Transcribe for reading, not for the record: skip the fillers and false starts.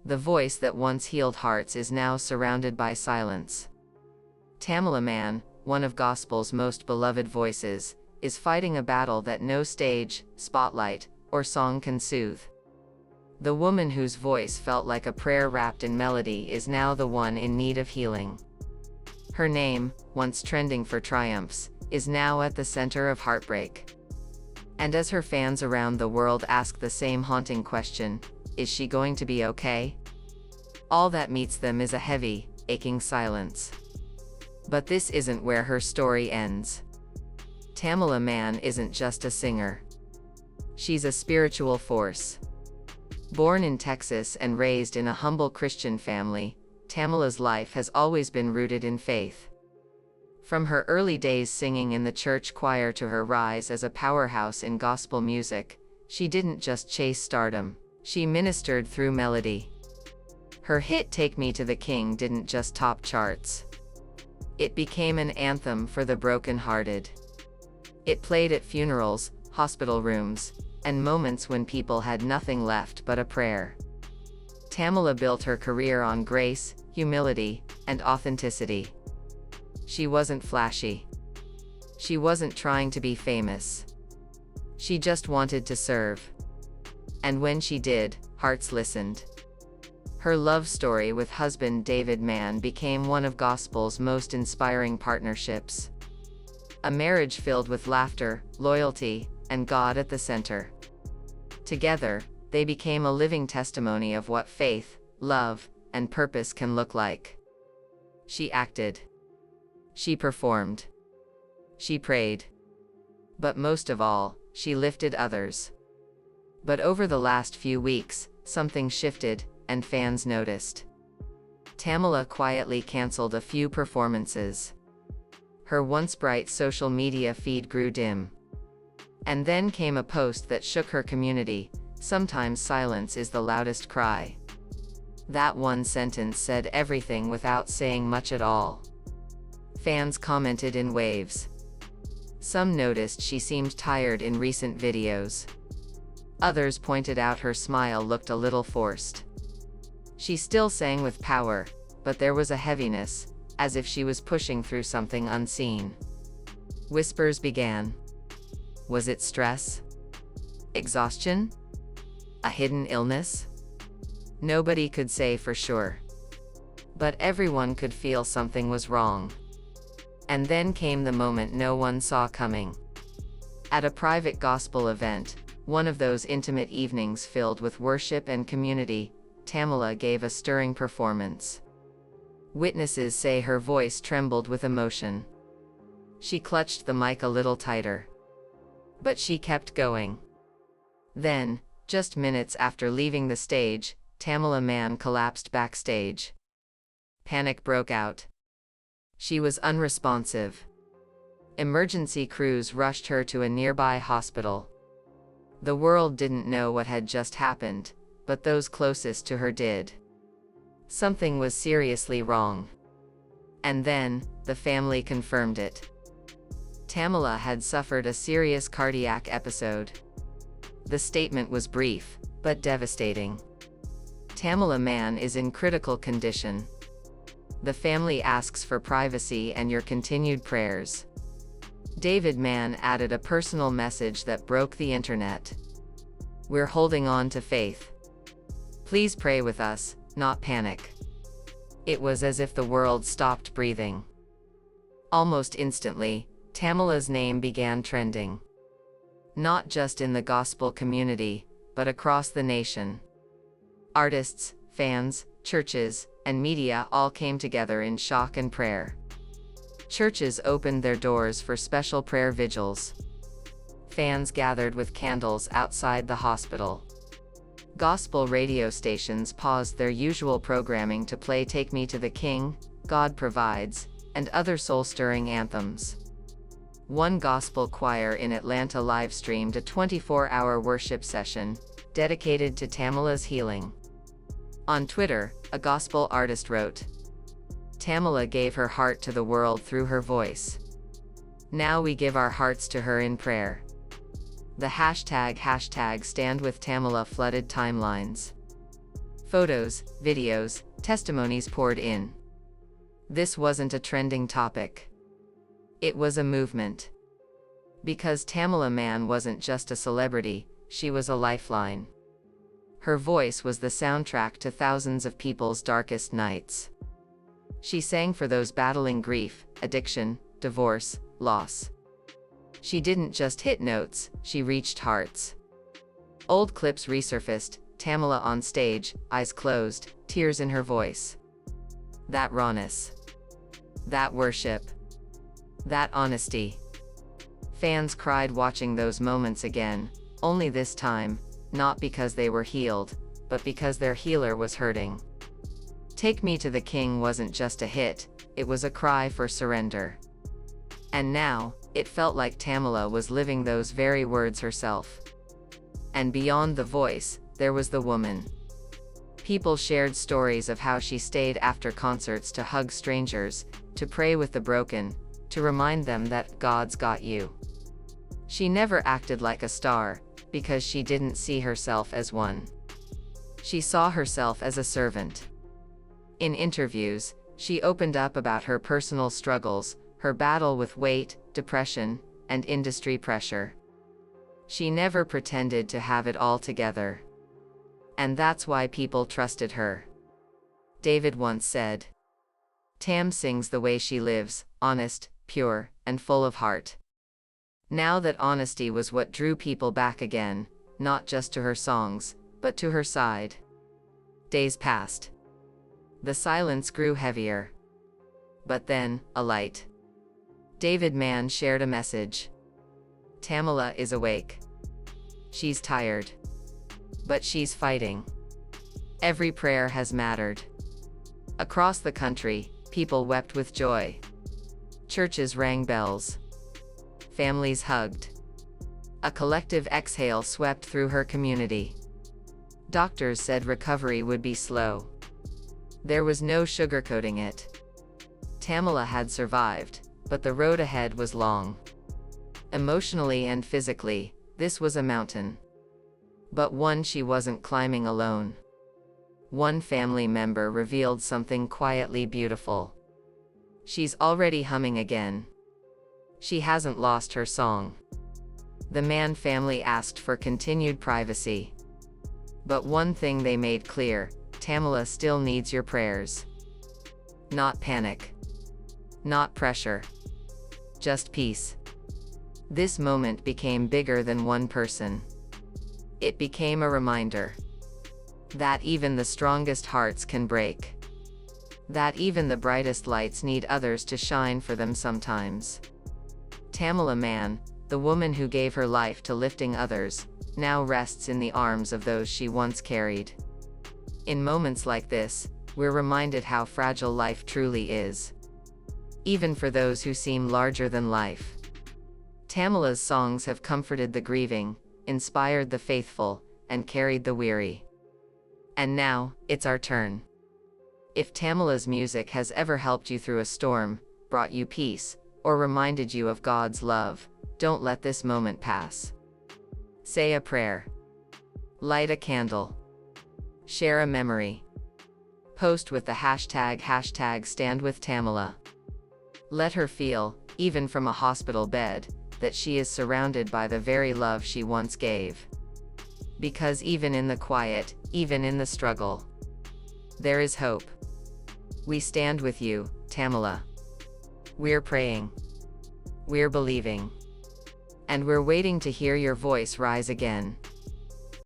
The voice that once healed hearts is now surrounded by silence. Tamela Mann, one of gospel's most beloved voices, is fighting a battle that no stage, spotlight, or song can soothe. The woman whose voice felt like a prayer wrapped in melody is now the one in need of healing. Her name, once trending for triumphs, is now at the center of heartbreak. And as her fans around the world ask the same haunting question, is she going to be okay? All that meets them is a heavy, aching silence. But this isn't where her story ends. Tamela Mann isn't just a singer. She's a spiritual force. Born in Texas and raised in a humble Christian family, Tamela's life has always been rooted in faith. From her early days singing in the church choir to her rise as a powerhouse in gospel music, she didn't just chase stardom, she ministered through melody. Her hit "Take Me to the King" didn't just top charts. It became an anthem for the broken-hearted. It played at funerals, hospital rooms, and moments when people had nothing left but a prayer. Tamela built her career on grace, humility, and authenticity. She wasn't flashy. She wasn't trying to be famous. She just wanted to serve. And when she did, hearts listened. Her love story with husband David Mann became one of gospel's most inspiring partnerships. A marriage filled with laughter, loyalty, and God at the center. Together, they became a living testimony of what faith, love, and purpose can look like. She acted. She performed. She prayed. But most of all, she lifted others. But over the last few weeks, something shifted, and fans noticed. Tamela quietly canceled a few performances. Her once bright social media feed grew dim. And then came a post that shook her community: "Sometimes silence is the loudest cry." That one sentence said everything without saying much at all. Fans commented in waves. Some noticed she seemed tired in recent videos. Others pointed out her smile looked a little forced. She still sang with power, but there was a heaviness, as if she was pushing through something unseen. Whispers began. Was it stress? Exhaustion? A hidden illness? Nobody could say for sure. But everyone could feel something was wrong. And then came the moment no one saw coming. At a private gospel event, one of those intimate evenings filled with worship and community, Tamela gave a stirring performance. Witnesses say her voice trembled with emotion. She clutched the mic a little tighter. But she kept going. Then, just minutes after leaving the stage, Tamela Mann collapsed backstage. Panic broke out. She was unresponsive. Emergency crews rushed her to a nearby hospital. The world didn't know what had just happened, but those closest to her did. Something was seriously wrong. And then, the family confirmed it. Tamela had suffered a serious cardiac episode. The statement was brief, but devastating. Tamela Mann is in critical condition. The family asks for privacy and your continued prayers. David Mann added a personal message that broke the internet. We're holding on to faith. Please pray with us, not panic. It was as if the world stopped breathing. Almost instantly, Tamela's name began trending. Not just in the gospel community, but across the nation. Artists, fans, churches, and media all came together in shock and prayer. Churches opened their doors for special prayer vigils. Fans gathered with candles outside the hospital. Gospel radio stations paused their usual programming to play "Take Me to the King," "God Provides," and other soul-stirring anthems. One gospel choir in Atlanta live-streamed a 24-hour worship session, dedicated to Tamela's healing. On Twitter, a gospel artist wrote, "Tamela gave her heart to the world through her voice. Now we give our hearts to her in prayer." The hashtag #StandWithTamela flooded timelines. Photos, videos, testimonies poured in. This wasn't a trending topic. It was a movement. Because Tamela Mann wasn't just a celebrity, she was a lifeline. Her voice was the soundtrack to thousands of people's darkest nights. She sang for those battling grief, addiction, divorce, loss. She didn't just hit notes, she reached hearts. Old clips resurfaced, Tamela on stage, eyes closed, tears in her voice. That rawness. That worship. That honesty. Fans cried watching those moments again, only this time, not because they were healed, but because their healer was hurting. Take Me to the King wasn't just a hit, it was a cry for surrender. And now, it felt like Tamela was living those very words herself. And beyond the voice, there was the woman. People shared stories of how she stayed after concerts to hug strangers, to pray with the broken, to remind them that God's got you. She never acted like a star, because she didn't see herself as one. She saw herself as a servant. In interviews, she opened up about her personal struggles, her battle with weight, depression, and industry pressure. She never pretended to have it all together. And that's why people trusted her. David once said, "Tam sings the way she lives, honest, pure, and full of heart." Now that honesty was what drew people back again, not just to her songs, but to her side. Days passed. The silence grew heavier. But then, a light. David Mann shared a message. Tamela is awake. She's tired. But she's fighting. Every prayer has mattered. Across the country, people wept with joy. Churches rang bells. Families hugged. A collective exhale swept through her community. Doctors said recovery would be slow. There was no sugarcoating it. Tamela had survived, but the road ahead was long. Emotionally and physically, this was a mountain. But one she wasn't climbing alone. One family member revealed something quietly beautiful. She's already humming again. She hasn't lost her song. The Mann family asked for continued privacy. But one thing they made clear, Tamela still needs your prayers. Not panic. Not pressure. Just peace. This moment became bigger than one person. It became a reminder. That even the strongest hearts can break. That even the brightest lights need others to shine for them sometimes. Tamela Mann, the woman who gave her life to lifting others, now rests in the arms of those she once carried. In moments like this, we're reminded how fragile life truly is. Even for those who seem larger than life. Tamela's songs have comforted the grieving, inspired the faithful, and carried the weary. And now, it's our turn. If Tamela's music has ever helped you through a storm, brought you peace, or reminded you of God's love, don't let this moment pass. Say a prayer. Light a candle. Share a memory. Post with the hashtag #StandWithTamela. Let her feel, even from a hospital bed, that she is surrounded by the very love she once gave. Because even in the quiet, even in the struggle, there is hope. We stand with you, Tamela. We're praying. We're believing. And we're waiting to hear your voice rise again.